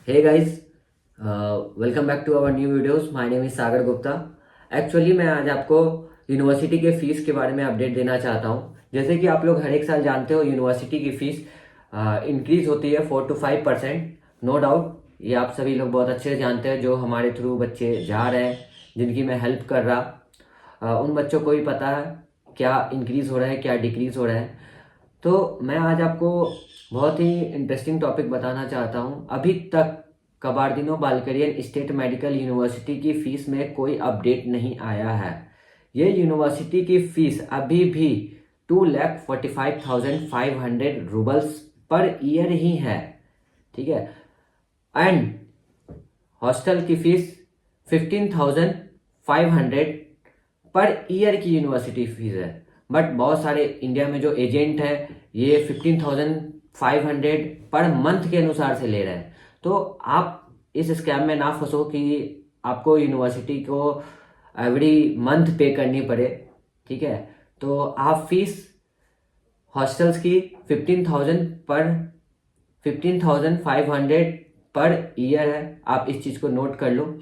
Hey guys, welcome back to our new videos. My name is Sagar Gupta. Actually मैं आज आपको university के fees के बारे में अपडेट देना चाहता हूँ. जैसे कि आप लोग हर एक साल जानते हो यूनिवर्सिटी की फीस इंक्रीज होती है 4 to 5%. नो डाउट ये आप सभी लोग बहुत अच्छे से जानते हैं जो हमारे थ्रू बच्चे जा रहे हैं, जिनकी मैं हेल्प कर रहा. उन बच्चों को ही पता है क्या इंक्रीज हो रहा है क्या डिक्रीज हो रहा है. तो मैं आज आपको बहुत ही इंटरेस्टिंग टॉपिक बताना चाहता हूँ. अभी तक कबार्दिनो बालकरियन स्टेट मेडिकल यूनिवर्सिटी की फ़ीस में कोई अपडेट नहीं आया है. ये यूनिवर्सिटी की फ़ीस अभी भी 2,45,500 रूबल्स पर ईयर ही है. ठीक है. एंड हॉस्टल की फ़ीस 15,500 पर ईयर की यूनिवर्सिटी फीस है. बट बहुत सारे इंडिया में जो एजेंट है ये 15,500 पर मंथ के अनुसार से ले रहे हैं. तो आप इस स्कैम में ना फंसो कि आपको यूनिवर्सिटी को एवरी मंथ पे करनी पड़े. ठीक है. तो आप फीस हॉस्टल्स की 15,500 पर ईयर है. आप इस चीज़ को नोट कर लो.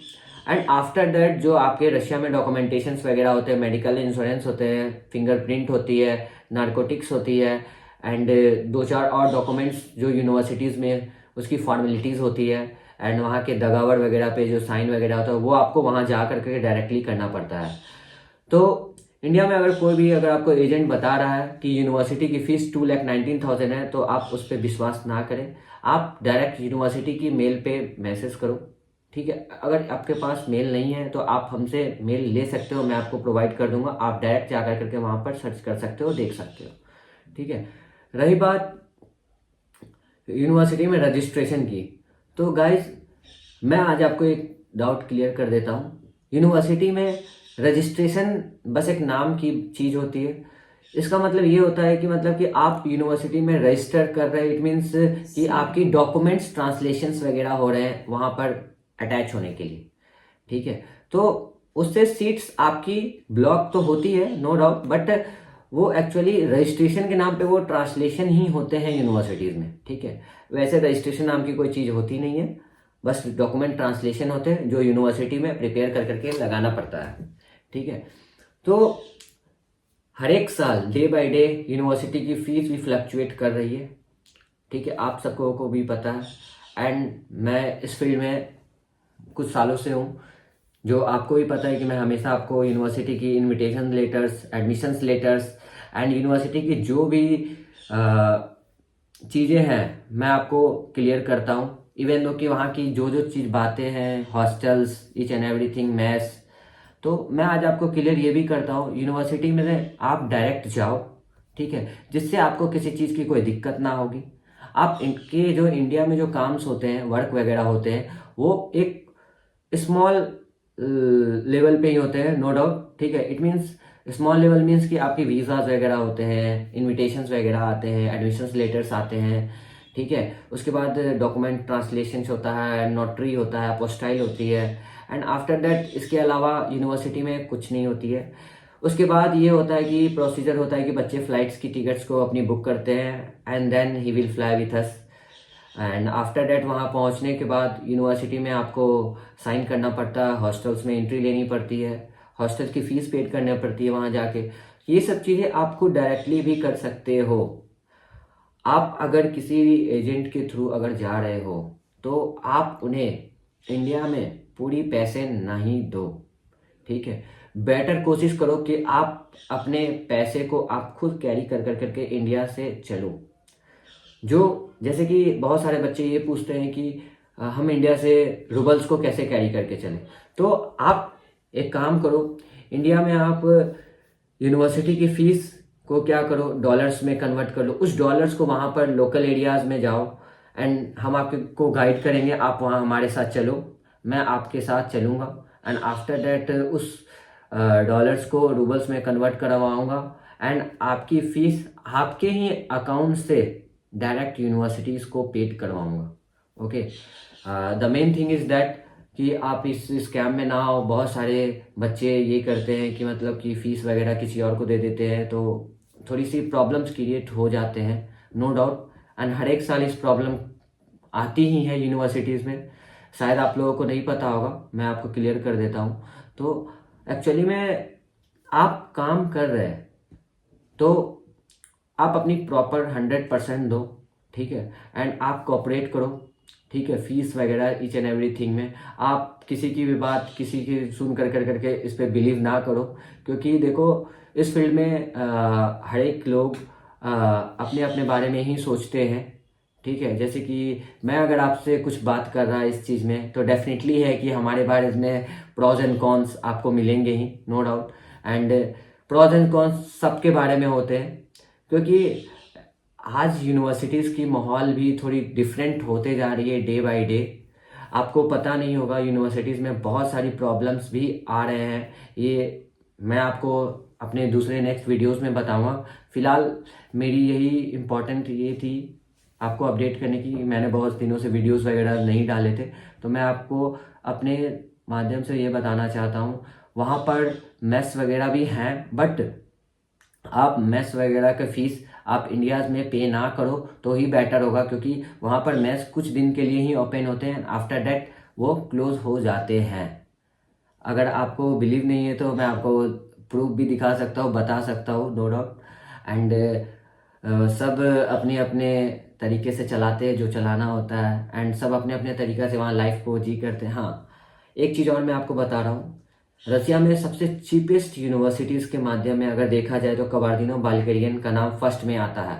एंड आफ्टर दैट जो आपके रशिया में डॉक्यूमेंटेशंस वगैरह होते हैं, मेडिकल इंश्योरेंस होते हैं, फिंगरप्रिंट होती है, नारकोटिक्स होती है, एंड दो चार और डॉक्यूमेंट्स जो यूनिवर्सिटीज़ में उसकी फॉर्मेलिटीज़ होती है, एंड वहाँ के दगावर वगैरह पे जो साइन वगैरह होता है वो आपको वहाँ जा करके डायरेक्टली करना पड़ता है. तो इंडिया में अगर आपको एजेंट बता रहा है कि यूनिवर्सिटी की फ़ीस 2,19,000 है तो आप उस पर विश्वास ना करें. आप डायरेक्ट यूनिवर्सिटी की मेल पे मैसेज करो. ठीक है. अगर आपके पास मेल नहीं है तो आप हमसे मेल ले सकते हो, मैं आपको प्रोवाइड कर दूंगा. आप डायरेक्ट जाकर करके वहाँ पर सर्च कर सकते हो, देख सकते हो. ठीक है. रही बात यूनिवर्सिटी में रजिस्ट्रेशन की, तो गाइज मैं आज आपको एक डाउट क्लियर कर देता हूँ. यूनिवर्सिटी में रजिस्ट्रेशन बस एक नाम की चीज़ होती है. इसका मतलब ये होता है कि आप यूनिवर्सिटी में रजिस्टर कर रहे हैं. इट मीन्स कि आपकी डॉक्यूमेंट्स ट्रांसलेशंस वगैरह हो रहे हैं वहाँ पर अटैच होने के लिए. ठीक है. तो उससे सीट्स आपकी ब्लॉक तो होती है, नो डाउट, बट वो एक्चुअली रजिस्ट्रेशन के नाम पे वो ट्रांसलेशन ही होते हैं यूनिवर्सिटीज़ में. ठीक है. वैसे रजिस्ट्रेशन नाम की कोई चीज़ होती नहीं है, बस डॉक्यूमेंट ट्रांसलेशन होते हैं जो यूनिवर्सिटी में प्रिपेयर कर करके लगाना पड़ता है. ठीक है. तो हर एक साल डे बाय डे यूनिवर्सिटी की फीस भी फ्लक्चुएट कर रही है. ठीक है. आप सबको को भी पता है. एंड मैं इस फील्ड में कुछ सालों से हूँ, जो आपको भी पता है कि मैं हमेशा आपको यूनिवर्सिटी की invitation letters, admissions letters and university की जो भी चीज़ें हैं मैं आपको क्लियर करता हूँ. इवन दो कि वहाँ की जो जो चीज़ बातें हैं, hostels, each and everything, maths, तो मैं आज आपको क्लियर ये भी करता हूँ. यूनिवर्सिटी में आप डायरेक्ट जाओ. ठीक है. जिससे आपको किसी चीज़ की कोई दिक्कत ना होगी. आप इनके जो इंडिया में जो काम्स होते हैं, वर्क वगैरह होते हैं, वो एक स्मॉल लेवल पे ही होते हैं, नो डाउट. ठीक है. It means small level means कि आपके वीज़ाज वगैरह होते हैं, इनविटेशंस वगैरह आते हैं, एडमिशन्स लेटर्स आते हैं. ठीक है. उसके बाद डॉक्यूमेंट ट्रांसलेशन होता है, नोटरी होता है, अपोस्टाइल होती है. एंड आफ्टर दैट इसके अलावा यूनिवर्सिटी में कुछ नहीं होती है. उसके बाद ये होता है कि प्रोसीजर होता है कि बच्चे फ़्लाइट्स की टिकट्स को अपनी बुक करते हैं and then he will fly with us. And after that वहाँ पहुँचने के बाद यूनिवर्सिटी में आपको साइन करना पड़ता है, हॉस्टल्स में एंट्री लेनी पड़ती है, हॉस्टल की फ़ीस पेड करनी पड़ती है वहाँ जाके. ये सब चीज़ें आपको डायरेक्टली भी कर सकते हो. आप अगर किसी भी एजेंट के थ्रू अगर जा रहे हो तो आप उन्हें इंडिया में पूरी पैसे नहीं दो. ठीक है. बेटर कोशिश करो कि आप अपने पैसे को आप खुद कैरी कर कर करके इंडिया से चलो. जो जैसे कि बहुत सारे बच्चे ये पूछते हैं कि हम इंडिया से रूबल्स को कैसे कैरी करके चलें. तो आप एक काम करो, इंडिया में आप यूनिवर्सिटी की फ़ीस को क्या करो, डॉलर्स में कन्वर्ट कर लो. उस डॉलर्स को वहाँ पर लोकल एरियाज़ में जाओ एंड हम आपको गाइड करेंगे. आप वहाँ हमारे साथ चलो, मैं आपके साथ चलूँगा. एंड आफ्टर दैट उस डॉलर्स को रूबल्स में कन्वर्ट करवाऊँगा एंड आपकी फ़ीस आपके ही अकाउंट से डायरेक्ट यूनिवर्सिटीज़ को पेड करवाऊँगा. Okay. The main thing is that कि आप इस स्कैम में ना हो. बहुत सारे बच्चे ये करते हैं कि फ़ीस वगैरह किसी और को दे देते हैं, तो थोड़ी सी प्रॉब्लम्स क्रिएट हो जाते हैं, नो डाउट. एंड हर एक साल इस प्रॉब्लम आती ही हैं यूनिवर्सिटीज़ में, शायद आप लोगों को नहीं पता होगा, मैं आपको क्लियर कर देता हूँ। तो एक्चुअली में आप काम कर रहे हैं तो आप अपनी प्रॉपर 100% दो, ठीक है, एंड आप कोऑपरेट करो, ठीक है, फीस वगैरह ईच एंड एवरीथिंग में आप किसी की भी बात किसी की सुन कर कर करके इस पर बिलीव ना करो, क्योंकि देखो इस फील्ड में हर एक लोग अपने अपने बारे में ही सोचते हैं, ठीक है। जैसे कि मैं अगर आपसे कुछ बात कर रहा इस चीज़ में तो डेफिनेटली है कि हमारे बारे में प्रॉज एंड कॉन्स आपको मिलेंगे ही, no doubt. And pros and cons सबके बारे में होते हैं, क्योंकि आज यूनिवर्सिटीज़ की माहौल भी थोड़ी डिफरेंट होते जा रही है डे बाय डे। आपको पता नहीं होगा यूनिवर्सिटीज़ में बहुत सारी प्रॉब्लम्स भी आ रहे हैं, ये मैं आपको अपने दूसरे नेक्स्ट वीडियोस में बताऊंगा। फिलहाल मेरी यही इम्पोर्टेंट ये थी आपको अपडेट करने की। मैंने बहुत दिनों से वीडियोस वगैरह नहीं डाले थे, तो मैं आपको अपने माध्यम से ये बताना चाहता हूँ। वहाँ पर मेस वगैरह भी हैं, बट आप मेस वगैरह का फीस आप इंडिया में पे ना करो तो ही बेटर होगा, क्योंकि वहाँ पर मेस कुछ दिन के लिए ही ओपन होते हैं, आफ्टर दैट वो क्लोज हो जाते हैं। अगर आपको बिलीव नहीं है तो मैं आपको प्रूफ भी दिखा सकता हूँ, बता सकता हूँ, नो डाउट। एंड सब अपने अपने तरीके से चलाते हैं जो चलाना होता है, एंड सब अपने अपने तरीक़े से वहाँ लाइफ को जी करते हैं। हाँ, एक चीज़ और मैं आपको बता रहा हूँ, रसिया में सबसे चीपेस्ट यूनिवर्सिटीज़ के माध्यम में अगर देखा जाए तो कबार्दिनो बाल्केरियन का नाम फर्स्ट में आता है,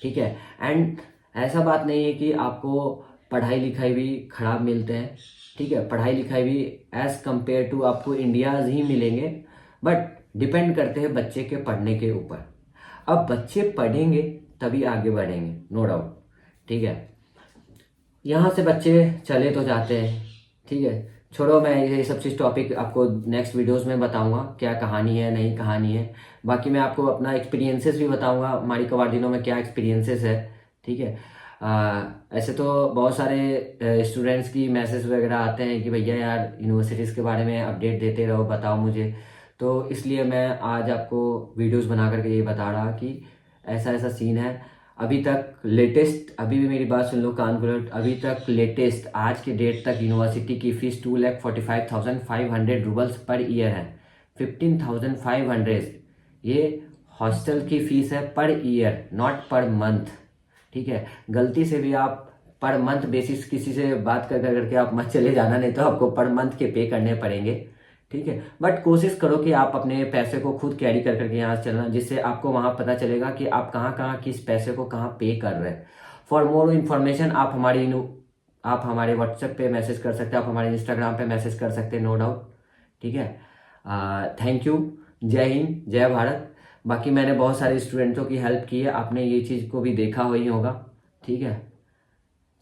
ठीक है। एंड ऐसा बात नहीं है कि आपको पढ़ाई लिखाई भी खराब मिलते हैं, ठीक है, पढ़ाई लिखाई भी एज़ कम्पेयर टू आपको इंडियाज़ ही मिलेंगे, बट डिपेंड करते हैं बच्चे के पढ़ने के ऊपर। अब बच्चे पढ़ेंगे तभी आगे बढ़ेंगे, नो डाउट, ठीक है। यहाँ से बच्चे चले तो जाते हैं, ठीक है, छोड़ो, मैं ये सब चीज़ टॉपिक आपको नेक्स्ट वीडियोस में बताऊंगा क्या कहानी है नहीं कहानी है। बाकी मैं आपको अपना एक्सपीरियंसेस भी बताऊंगा मारी कबार्दिनो में क्या एक्सपीरियंसेस है, ठीक है। ऐसे तो बहुत सारे स्टूडेंट्स की मैसेज वगैरह आते हैं कि भैया यार यूनिवर्सिटीज़ के बारे में अपडेट देते रहो, बताओ मुझे, तो इसलिए मैं आज आपको वीडियोस बना करके ये बता रहा कि ऐसा ऐसा सीन है। अभी तक लेटेस्ट, अभी भी मेरी बात सुन लो कान खोलो, अभी तक लेटेस्ट आज के डेट तक यूनिवर्सिटी की फ़ीस 2,45,500 रूबल्स पर ईयर है। 15,500 ये हॉस्टल की फ़ीस है per year, not per month, ठीक है। गलती से भी आप पर मंथ बेसिस किसी से बात कर करके आप मत चले जाना, नहीं तो आपको पर मंथ के पे करने पड़ेंगे, ठीक है। बट कोशिश करो कि आप अपने पैसे को खुद कैरी कर करके यहाँ से चलना, जिससे आपको वहाँ पता चलेगा कि आप कहाँ कहाँ किस पैसे को कहाँ पे कर रहे हैं। फॉर मोर इन्फॉर्मेशन आप हमारे व्हाट्सएप पे मैसेज कर सकते हैं, आप हमारे इंस्टाग्राम पे मैसेज कर सकते हैं, नो डाउट, ठीक है। थैंक यू, जय हिंद, जय भारत। बाकी मैंने बहुत सारे स्टूडेंटों की हेल्प की है, आपने ये चीज़ को भी देखा ही होगा, ठीक है।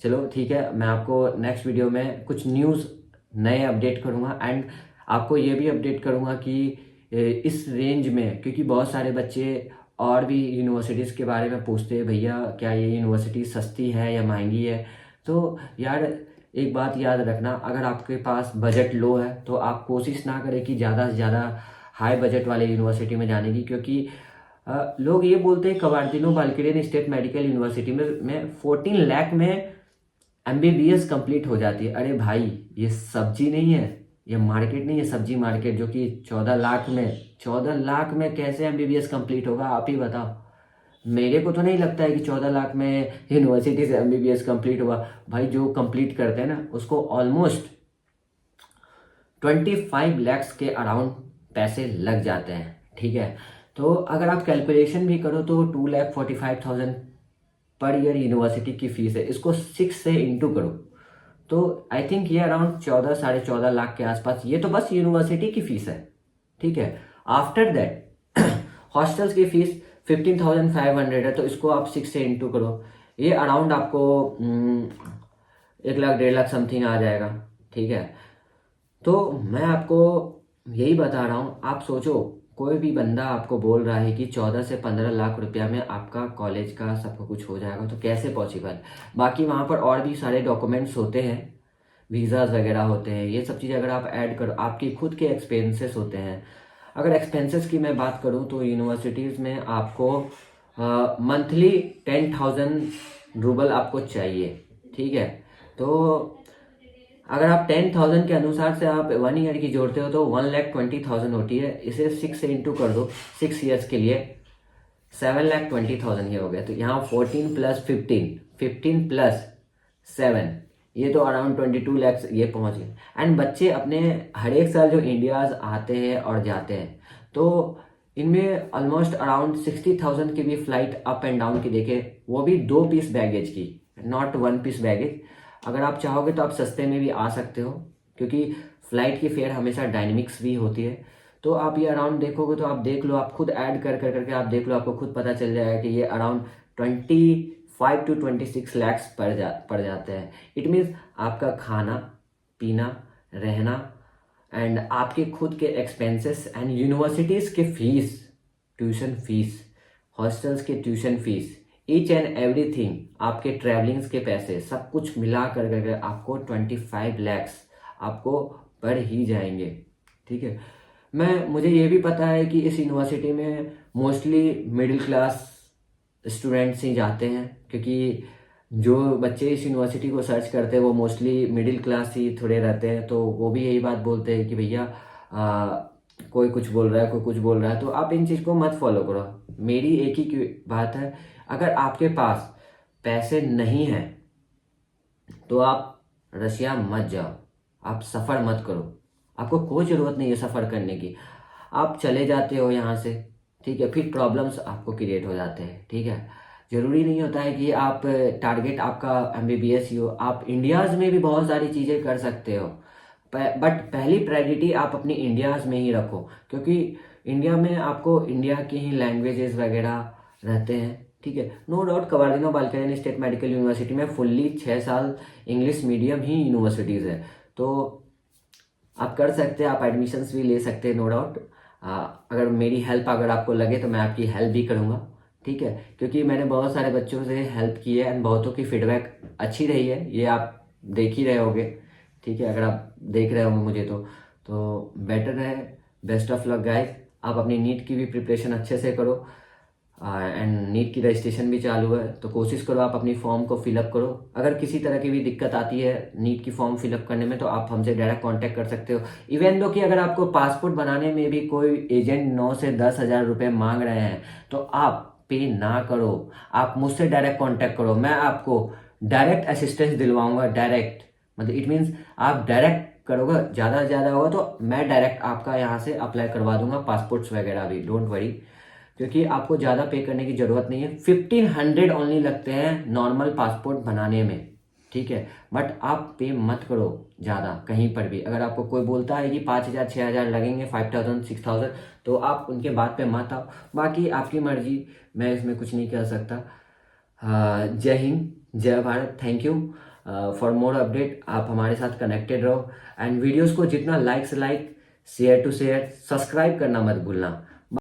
चलो ठीक है, मैं आपको नेक्स्ट वीडियो में कुछ न्यूज़ नए अपडेट करूँगा, एंड आपको ये भी अपडेट करूँगा कि इस रेंज में, क्योंकि बहुत सारे बच्चे और भी यूनिवर्सिटीज़ के बारे में पूछते हैं, भैया क्या ये यूनिवर्सिटी सस्ती है या महंगी है। तो यार एक बात याद रखना, अगर आपके पास बजट लो है तो आप कोशिश ना करें कि ज़्यादा से ज़्यादा हाई बजट वाले यूनिवर्सिटी में जाने की, क्योंकि लोग ये बोलते हैं कबार्दिनो बाल्केरियन स्टेट मेडिकल यूनिवर्सिटी में 14 लाख में MBBS कंप्लीट हो जाती है। अरे भाई, ये सब्जी नहीं है, ये मार्केट नहीं है, सब्जी मार्केट, जो कि 14 लाख में कैसे MBBS कंप्लीट होगा, आप ही बताओ। मेरे को तो नहीं लगता है कि 14 लाख में यूनिवर्सिटी से MBBS कंप्लीट होगा। भाई जो कंप्लीट करते हैं ना उसको ऑलमोस्ट 25 लैक्स के अराउंड पैसे लग जाते हैं, ठीक है। तो अगर आप कैलकुलेशन भी करो तो 2,45,000 पर ईयर यूनिवर्सिटी की फीस है, इसको 6 से इंटू करो तो आई थिंक ये अराउंड 14 साढ़े 14 लाख के आसपास, ये तो बस यूनिवर्सिटी की फीस है, ठीक है। आफ्टर दैट हॉस्टल्स की फीस 15,500 है, तो इसको आप 6 से इंटू करो, ये अराउंड आपको 1 लाख 1.5 लाख समथिंग आ जाएगा, ठीक है। तो मैं आपको यही बता रहा हूँ, आप सोचो कोई भी बंदा आपको बोल रहा है कि 14 से 15 लाख रुपया में आपका कॉलेज का सब कुछ हो जाएगा, तो कैसे पॉसिबल। बाकी वहाँ पर और भी सारे डॉक्यूमेंट्स होते हैं, वीज़ाज वगैरह होते हैं, ये सब चीज़ अगर आप ऐड करो, आपकी खुद के एक्सपेंसेस होते हैं। अगर एक्सपेंसेस की मैं बात करूँ तो यूनिवर्सिटीज़ में आपको मंथली 10,000 रूबल आपको चाहिए, ठीक है। तो अगर आप 10,000 के अनुसार से आप 1 ईयर की जोड़ते हो तो 1,20,000 होती है। इसे 6 से इंटू कर दो 6 ईयर्स के लिए, 7,20,000 ये हो गया। तो यहाँ 14 प्लस 15, 15 प्लस 7, ये तो अराउंड 22 लैक्स ये पहुँच गए। एंड बच्चे अपने हर एक साल जो इंडियाज आते हैं और जाते हैं, तो इनमें ऑलमोस्ट अराउंड 60,000 की भी फ्लाइट अप एंड डाउन की देखे, वो भी 2 पीस बैगेज की, नॉट 1 पीस बैगेज। अगर आप चाहोगे तो आप सस्ते में भी आ सकते हो, क्योंकि फ़्लाइट की फेयर हमेशा डायनेमिक्स भी होती है। तो आप ये अराउंड देखोगे तो आप देख लो, आप खुद ऐड कर कर करके आप देख लो, आपको खुद पता चल जाएगा कि ये अराउंड 25 to 26 लैक्स पड़ जाते हैं। इट मीन्स आपका खाना पीना रहना एंड आपके खुद के एक्सपेंसेस एंड यूनिवर्सिटीज़ के फीस, ट्यूशन फीस, हॉस्टल्स के tuition fees, each and everything, आपके ट्रैवलिंग्स के पैसे, सब कुछ मिला कर करके आपको 25 लैक्स आपको पड़ ही जाएंगे। ठीक है, मुझे ये भी पता है कि इस यूनिवर्सिटी में मोस्टली मिडिल क्लास स्टूडेंट्स ही जाते हैं, क्योंकि जो बच्चे इस यूनिवर्सिटी को सर्च करते हैं वो मोस्टली मिडिल क्लास ही थोड़े रहते हैं। तो वो भी यही बात बोलते हैं कि भैया कोई कुछ बोल रहा है, कोई कुछ बोल रहा है, तो आप इन चीज़ को मत फॉलो करो। मेरी एक ही बात है, अगर आपके पास पैसे नहीं हैं तो आप रशिया मत जाओ, आप सफ़र मत करो। आपको कोई ज़रूरत नहीं है सफ़र करने की। आप चले जाते हो यहाँ से, ठीक है, फिर प्रॉब्लम्स आपको क्रिएट हो जाते हैं। ठीक है, ज़रूरी नहीं होता है कि आप टारगेट आपका एमबीबीएस ही हो, आप इंडियाज़ में भी बहुत सारी चीज़ें कर सकते हो। बट पहली प्रायोरिटी आप अपनी इंडियाज़ में ही रखो, क्योंकि इंडिया में आपको इंडिया की ही लैंग्वेजेस वगैरह रहते हैं। ठीक है, no doubt Kabardino Balkarian state medical university में फुल्ली 6 साल इंग्लिश मीडियम ही यूनिवर्सिटीज़ है, तो आप कर सकते हैं, आप एडमिशन्स भी ले सकते हैं, नो डाउट। अगर मेरी हेल्प अगर आपको लगे तो मैं आपकी हेल्प भी करूँगा। ठीक है, क्योंकि मैंने बहुत सारे बच्चों से हेल्प की है एंड बहुतों की फीडबैक अच्छी रही है, ये आप देख ही रहे होगे। ठीक है, अगर आप देख रहे होंगे मुझे तो बेटर है। बेस्ट ऑफ लक गाइस, आप अपनी नीट की भी प्रिपरेशन अच्छे से करो एंड नीट की रजिस्ट्रेशन भी चालू है, तो कोशिश करो आप अपनी फॉर्म को फिलअप करो। अगर किसी तरह की भी दिक्कत आती है नीट की फॉर्म फिलअप करने में तो आप हमसे डायरेक्ट कांटेक्ट कर सकते हो। इवन दो कि अगर आपको पासपोर्ट बनाने में भी कोई एजेंट 9 से 10,000 रुपये मांग रहे हैं तो आप पे ना करो, आप मुझसे डायरेक्ट कांटेक्ट करो, मैं आपको डायरेक्ट असिस्टेंस दिलवाऊंगा। डायरेक्ट मतलब इट मीन्स आप डायरेक्ट करोगे, ज़्यादा से ज़्यादा होगा तो मैं डायरेक्ट आपका यहाँ से अप्लाई करवा दूंगा पासपोर्ट्स वगैरह भी, डोंट वरी, क्योंकि आपको ज़्यादा पे करने की ज़रूरत नहीं है। 1500 ओनली लगते हैं नॉर्मल पासपोर्ट बनाने में। ठीक है, बट आप पे मत करो ज़्यादा कहीं पर भी। अगर आपको कोई बोलता है कि 5,000 6,000 लगेंगे, 5,000 6,000, तो आप उनके बात पे मत आओ। बाकी आपकी मर्जी, मैं इसमें कुछ नहीं कर सकता। जय हिंद, जय Bharat, thank you for more update. आप हमारे साथ कनेक्टेड रहो एंड वीडियोस को जितना like share to share, subscribe करना मत भूलना।